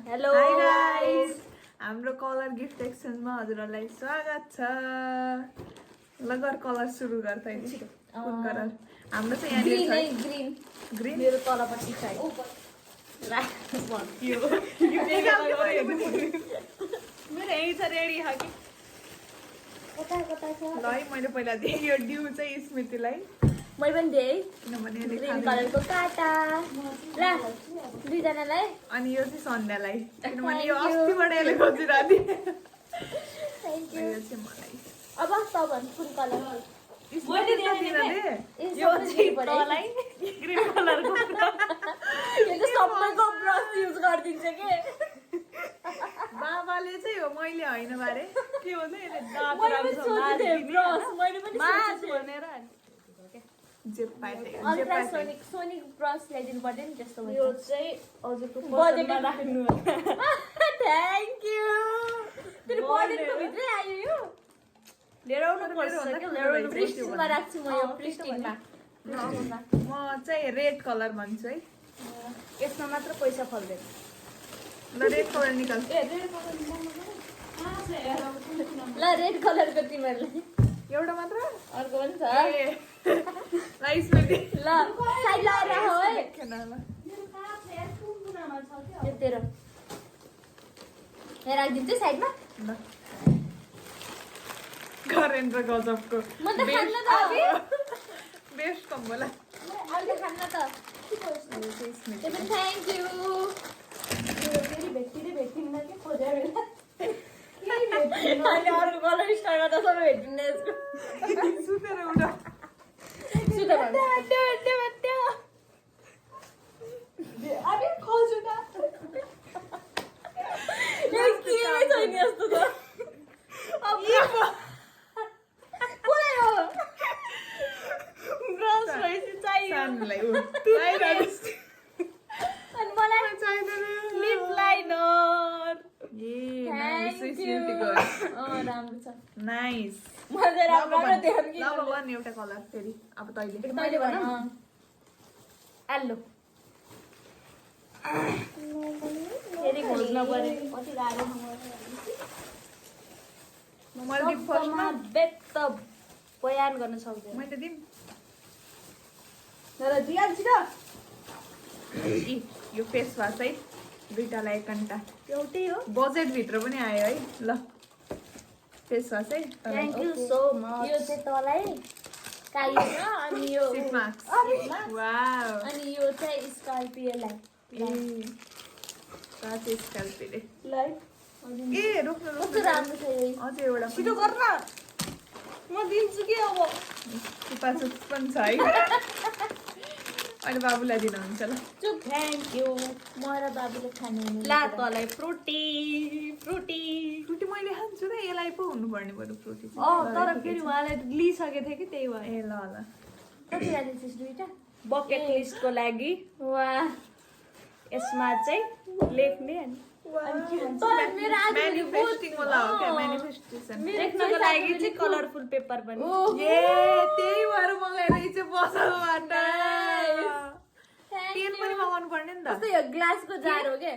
Hello hi guys हाम्रो colour gift एक्सचेन्जमा हजुरहरूलाई स्वागत छ। ल गर कलर सुरु गर तैँले कुन कलर हाम्रो चाहिँ ग्रीन यहाँ है छ ग्रीन ग्रीन मेरो तलपट्टि छ ला भन्यो मेरो यही छ रेडी ह कि कता कता छ ल है मैले पहिला दिएँ यो ड्यू चाहिँ स्मृतिलाई मैले पनि दिएँ किनभने यसले ग्रीन खानु कलरको काटा ला दुईजनालाई अनि यो चाहिँ सन्ध्यालाई किनभने यो Thank you. अस्तिबाट यसले खोजिरहेको थिएँ थ्याङ्क यो यू चाहिँ मलाई अब त भन् कुन कलर मैले दिन दे यो चाहिँ तँलाई ग्रीन कलरको यो त सबैको ब्रस युज गरिदिन्छ के बाबाले चाहिँ हो मैले होइन बारे के भन्छ यसले दाँत मैले पनि राम्रो सोचेको थिएँ ब्रस मैले पनि मास सोचेको थिएँ भनेर जे पाए अल्ट्रासोनिक सोनिक ब्रस ल्याइदिनु पर्दैन नि त्यस्तो यो चाहिँ हजुरको बजेट पसलमा राख्नु थ्याङ्क यू तेरो बजेटको भित्रै आयो यो लिएर आउनु पर्छ क्या लिएर आउनु प्रिस्टिनमा राख्छु म यो प्रिस्टिनमा म चाहिँ रेड कलर भन्छु है यसमा मात्र पैसा फल्दैन ल रेड कलर निकाल ल रेड कलरको तिमीहरूले एउटा मात्र अर्को पनि छ ए ल स्मृति ल साइड लगाएर राख है खेल ल यो तेरो यहाँ राखिदिन्छु साइडमा ल गरेन्द्र गजबको म त खान्न त बेस्ट कम्बोला अहिले खान्न त त्यो पनि थ्याङ्क यू फेरि भेटिन्न कि खोजेर बेला अहिले अर्को कलर स्टार गर्दा सबै भेटिन्न यसको सुतेर उठा सुत भन्नु अरे खोजु न यो केही छैन यस्तो त कुनै हो ब्रस भएपछि चाहियो सानलाई उ अनि मलाई चाहिँदैन लिप लाइनर ए नाइस स्मृतिको राम्रो छ नाइस मलाई चाहिँ राम्रो राम्रो देखाउनु कि ल भन एउटा कलर फेरि अब तैँले मैले भन एल्लो फेरि खोज्न पर्यो कति गाह्रो मैले दिउँ फर्स्टमा व्यक्त बयान गर्न सक्दैन मैले दिउँ तर दिइहाल्छु त यी यो फेस वास है दुइटालाई एक घन्टा एउटै हो बजेटभित्र पनि आयो है ल फेस वास है थ्याङ्क यू सो मच यो चाहिँ तँलाई काइयो अनि यो सिप मार्क्स वाउ अनि यो चाहिँ स्कर्पियोलाई ए साथै स्क्याल्पेले ल ए रोक्नु कस्तो रोक्नु राम्रो छ यो अझै एउटा छिटो गर न म दिन्छु कि अब चुपाचुप पनि छ है अहिले बाबुलाई दिनुहुन्छ ल चुप थ्याङ्क यू म र बाबुले खाने ला तँलाई फ्रुटी फ्रुटी फ्रुटी मैले खान्छु र यसलाई पो हुनुपर्ने बरु फ्रुटी चाहिँ। अँ ल, तर ठिकै फेरि छ। उहाँले लिइसकेको थियो कि त्यही भएर ए ल ल कति राखिदिन्छस् दुईटा बकेट लिस्टको लागि वा यसमा चाहिँ लेख्ने अनि तर मेरो आज म्यानिफेस्टिङ वाला हो क्या म्यानिफेस्टेसन लेख्नको लागि चाहिँ कलरफुल पेपर पनि ए त्यही भएर मगाएर चाहिँ पसलबाट पेन पनि मगाउनु पर्ने नि त कस्तो यो ग्लासको जार हो के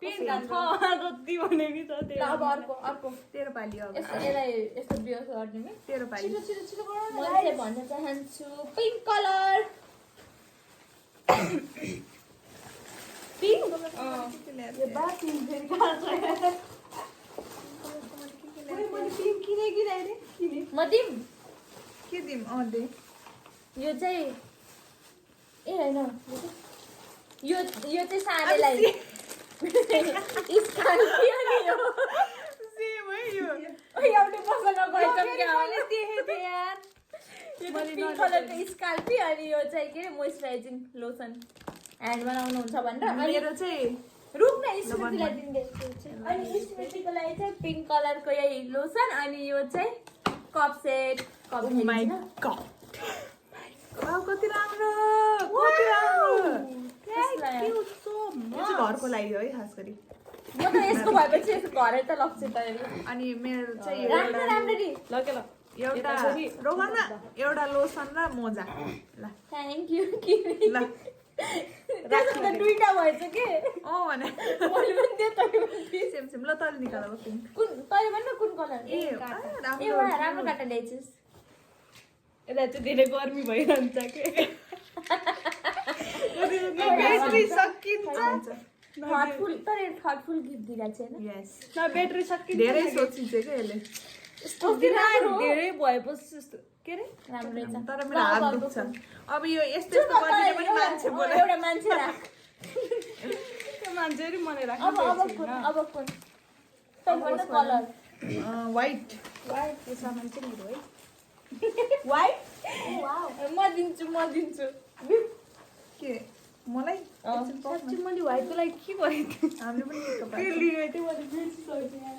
पेन जति भने नि त ल त्यही अब अर्को अर्को तेरो पालि अब यस्तो यसलाई यस्तो बियोस गरिदिनु है तेरो पालि छिटो छिटो गर म चाहिँ भन्न चाहन्छु पिङ्क कलर पिङ्क यो बाथरुम फेरि कहाँ छ मैले पिङ्क किने कि रे किने म दिम के दिउँ अँ दे यो चाहिँ ए होइन यो चाहिँ सानेलाई स्कर्पियो नि हो सेम है यो एउटै पसलमा गएछौँ क्या मैले देखेको थिएँ यार यो चाहिँ पिङ्क कलरको स्कर्पियो अनि यो चाहिँ के मोइस्चराइजिङ लोसन ह्यान्डमा लाउनुहुन्छ भनेर अनि मेरो चाहिँ रुक्न स्मृतिलाई दिँदै अनि स्मृतिको लागि चाहिँ पिङ्क कलरको यही लोसन अनि यो चाहिँ cup set cup my God wow कति राम्रो कति राम्रो थ्याङ्क यू सो यो मच चाहिँ घरको लागि हो है खास गरी म त यसको भएपछि यसको घरै त लग्छु त अनि मेरो चाहिँ राम्रो राम्ररी ल के ल एउटा यता छ कि? रोग न एउटा लोसन र मोजा ल थ्याङ्क यू किमी ल त्यसमा त दुईटा भएछ के अँ भने मैले पनि त्यो तैँले पनि दिएँ। सेम सेम ल तैँले निकाल अब पिङ्क कुन तैँले पनि न कुन कलर ए ए राम्रो वाह, राम्रो काटा ल्याइछस् यसलाई चाहिँ धेरै गर्मी भइरहन्छ के ब्याट्री सकिन्छ थर्टफुल तर थर्टफुल गिफ्ट दिइरहेको छ होइन यस न ब्याट्री सकिन्छ धेरै सोचिन्छ क्या यसले यस्तो राम्रो धेरै भएपछि जस्तो के अरे राम्रो रहेछ तर मेरो हात दुख्छ अब यो यस्तो यस्तो गरिदिने पनि मान्छे बोले एउटा मान्छे राख त्यो मान्छे मलाई अब कुन तैँको कलर वाइट यो सामान चाहिँ मेरो है वाइट म दिन्छु के मलाई साँच्ची मैले व्हाइटको लागि के गरेको थिएँ हामीले पनि एक कपाल। त्यो लिएको थिएँ मैले बिर्सिसकेँ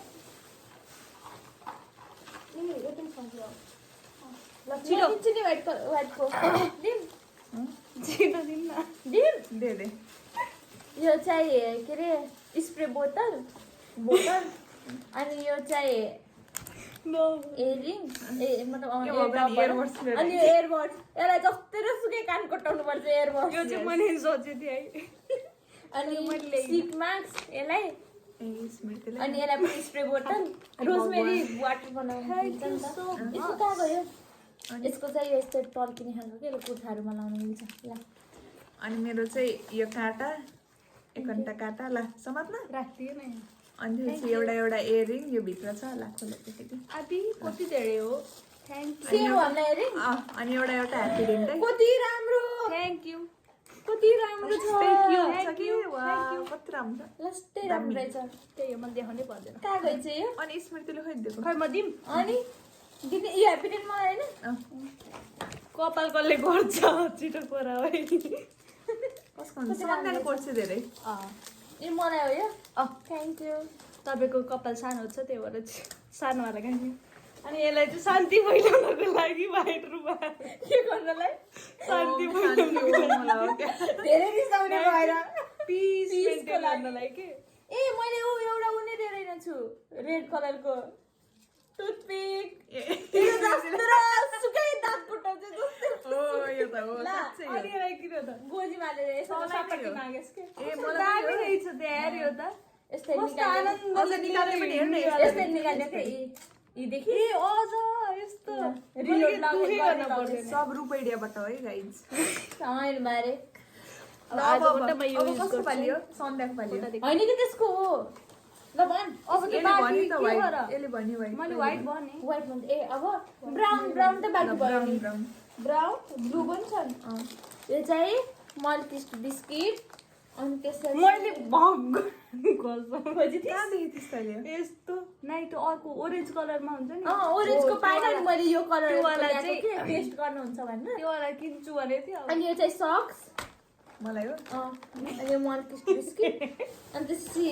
छिटो दिन्छु नि व्हाइटको दिम छिटो दिनु न दिम दे यो चाहिँ के अरे स्प्रे बोतल अनि यो चाहिँ इयरिङ मतलब यो भगवान earbuds लिएर अनि यो एयरबड्स यसलाई जस्तै र सुकै कान कटाउनु पर्छ एयरबड्स यो चाहिँ मैले सोचेको थिएँ है अनि सिट मास्क यसलाई ए स्मृतिले अनि यसलाई पनि स्प्रे बोतल रोजमेरी वाटर बनाउनु दिन्छ नि त यसको कहाँ गयो यसको चाहिँ यो यस्तो टल्किने खालको के कुर्ताहरूमा लाउनु मिल्छ ल अनि मेरो चाहिँ यो काँटा एक घन्टा काँटा ला समात्न राखिदियो न अनि त्यसपछि एउटा इयरिङ यो भित्र छ ला खोले त्यसरी आदि कति धेरै हो थ्याङ्क सेम भन्दा इयरिङ अनि एउटा ह्याप्पी डेन्ट कति राम्रो थ्याङ्क यू कति राम्रो छ Thank you. Wow, कति राम्रो छ। लस्टै राम्रो रहेछ त्यही हो मैले देखाउनै पर्दैन कहाँ गयो चाहिँ यो अनि स्मृतिले खोइदिएको खै म दिम अनि दिदी यो ह्याप्पी डेन्ट मलाई होइन कपाल कसले गर्छ छिटो कुरा है कसको हुन्छ सन्ध्याले कोर्छ धेरै ए मलाई हो यो अँ थ्याङ्क यू तपाईँको कपाल सानो छ त्यही भएर चाहिँ सानोवाला खाने अनि यसलाई चाहिँ शान्ति फैलाउनको लागि व्हाइट रुमाल के गर्नलाई शान्ति धेरै रिसाउने भएर पिस Peace मेन्टेन को लागि। गर्नलाई के ए मैले एउटा उनी लिएर छु रेड कलरको टुथपिक त्यो जस्तो सुकै दाँत फुटाउँछ जस्तो ओ यो त हो ला, साँच्चै हो। अनि यसलाई किन त गोजीमा हालेर यसो तँलाई सपट्टि दियो। मागेस् के ए कस्तो मलाई दामी रहेछ त यार यो त यस्तै कस्तो निकाल्ने आनन्दले अझ निकाल्ने पनि हेर्नु यस्तै निकाल्ने थिएँ यीदेखि ए अझ यस्तो रिलोड दुखै गर्न पर्दैन सब रुपैडियाबाट है गाइज साइन बारे अब आजबाट म यो अब युज कसको गर्छु पालि हो सन्ध्याको पालि हो होइन कि त्यसको हो ल भन अब यसले त बाँकी भन्यो त के व्हाइट गर यसले भन्यो व्हाइट मैले व्हाइट भने व्हाइट भन्छ ए अब ब्राउन त बाँकी भयो ब्राउन नि ब्राउन ब्राउन ब्लू पनि छ यो चाहिँ मल्टी बिस्किट अनि त्यसपछि मैले भग खोजी कहाँ देखेको थिइस् तैँले यस्तो नाइट अर्को ओरेन्ज कलरमा हुन्छ नि ओरेन्जको पाएन अनि मैले यो कलर त्यो वाला चाहिँ चाहिँ- टेस्ट गर्नुहुन्छ भनेर त्यो वाला किन्छु भनेको थियो अनि यो चाहिँ सक्स मलाई हो अनि यो मल्टी बिस्किट अनि त्यसपछि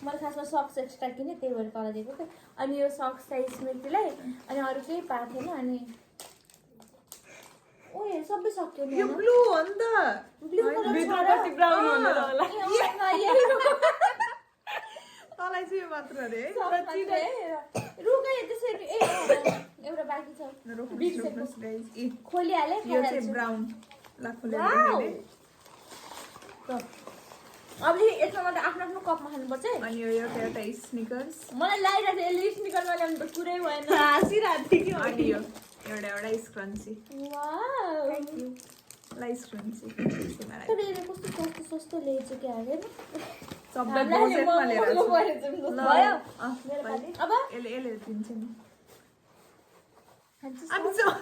मैले खासमा सक्स एक्स्ट्रा किनेँ त्यही भएर कलर दिएको थियो अनि यो सक्स चाहिँ स्मृतिलाई अनि अरू केही पाएको थिएन अनि ओए सबै सक्यो नि यो होइन? ब्लू हो नि त ब्लू कलर भित्र छ र? कति ब्राउन हुँदो होला ए, अँ, yellow। तँलाई चाहिँ यो मात्र अरे है सक्स मात्रै है। रुकै त्यसरी ए एउटा बाँकी छ बिग रोक्नुहोस् गाइज ए खोलिहालेँ यो चाहिँ खाइहाल्छु। Brown लाखोले wow. देखाइदिए। अब यसमा मात्रै आफ्नो आफ्नो कपमा खानुपर्छ है अनि यो एउटा स्निकर्स मलाई लगाइरहेको थियो यसले स्निकरमा ल्याउनु त कुरै भएन हाँसिरहेको थिएँ कि अनि यो एउटा स्क्रन्ची वाउ। लाई स्क्रन्ची तर यसले कस्तो सस्तो सस्तो ल्याएछ क्या हेर सबै हामीलाई बजेटमा लिएर महँगो आएको परेछ नि छ। जस्तो ल, भयो अँ, मेरो पालि। पालि। अब यसले दिन्छ नि खान्छस्? अनि चाहिँ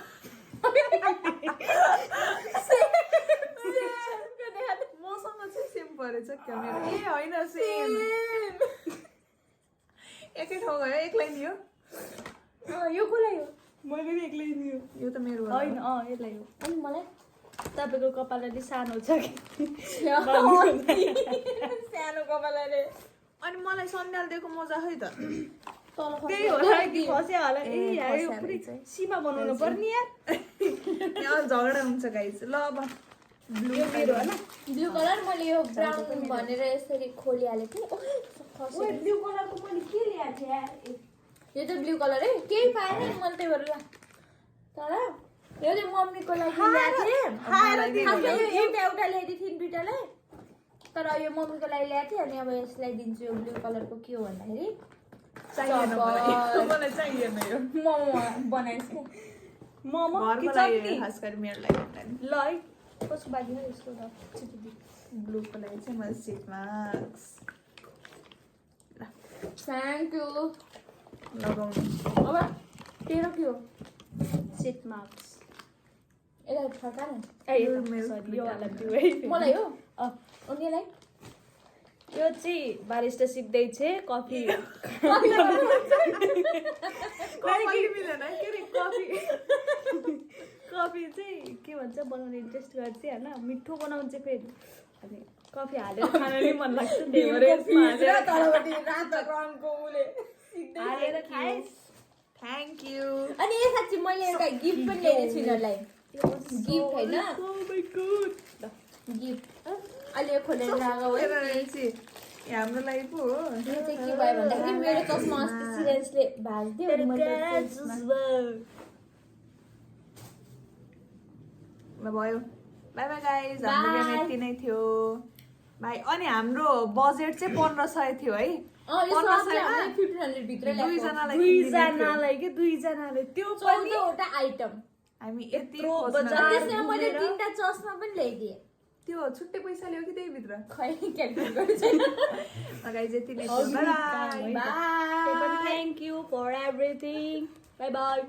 मसँग चाहिँ सेम परेछ क्या मेरो ए होइन सेम एकै ठाउँ गयो एक्लै नि हो यो कसलाई हो मैले नि एक्लै दियो यो त मेरो हो। होइन यसलाई हो अनि मलाई तपाईँको कपाल अलि सानो छ कि सानो कपालले अनि मलाई सन्ध्याल दिएको मजा खै त तल त्यही होला कि खस्या होला ए, ए यार यो खस्या पुरै रहेछ। सीमा बनाउनु पर्ने यार यहाँ झगडा हुन्छ गाइज ल अब ब्लू यो मेरो होइन ब्लू कलर मैले यो ब्राउन भनेर यसरी खोलिहालेको थिएँ ओए, खस्यो। ओए ब्लू कलरको मैले के ल्याएको थिएँ यार यो त ब्लू कलर है केही पाएन नि मैले त्यही भएर ल तर यो चाहिँ मम्मीको लागि ल्याएको थिएँ मलाई खासमा यो एउटा ल्याइदिएको थिएँ दुइटालाई तर यो मम्मीको लागि ल्याएको थिएँ अनि अब यसलाई दिन्छु यो ब्लू कलरको के हो भन्दाखेरि चाहिएन मलाई चाहिएन यो मोमो बनाइस् क्या मोमो कि घरको लागि चटनी खास गरी मेरो लागि ल है कसको बाजी हो यस्तो ल ब्लूको लागि चाहिँ मैले सिट मार्क्स थ्याङ्क यू लगाउनु अब तेरो के हो सिट मार्क्स यसलाई फर्का न ए यो मेरो सरी यो वाला दिउ है मलाई हो अँ, अनि यसलाई यो चाहिँ बारिस्टा सिक्दैछ कफी कफी मिलेन है के अरे कफी कफी चाहिँ के भन्छ बनाउने इन्ट्रेस्ट गर्छ होइन मिठो बनाउँछ फेरि अनि कफी हालेर खान नि मन लाग्छ बेभरेजमा हालेर खाएस् थ्याङ्क यू अनि यो साँच्ची मैले एउटा गिफ्ट पनि ल्याएको छु यिनीहरूलाई गिफ्ट होइन गिफ्ट अहिले यो खोलेर लगाऊ है हाम्रो लागि पो हो यो चाहिँ के भयो भन्दाखेरि मेरो चस्मा अस्ति सिरेन्सले भाँच्दियो अनि मैले चस्मा- ल भयो बाई बाई गाइज हाम्रो गेम यति नै थियो बाई अनि हाम्रो बजेट चाहिँ 1500 थियो है यो 1500 सबले मा हामीले 1500 भित्र ल्याएको दुईजनालाई किनिदिने थियो। दुईजनालाई कि दुईजनाले त्यो पनि 14वटा आइटम हामी यति यत्रो खोज्न बजार- गएको। त्यसमा मैले घुमेर- 3टा चस्मा पनि ल्याइदिएँ त्यो छुट्टै पैसा ल्यायो कि त्यही भित्र खै क्यालकुलेट गर्नु छैन गाइज यति नै थियो bye bye thank you for everything bye by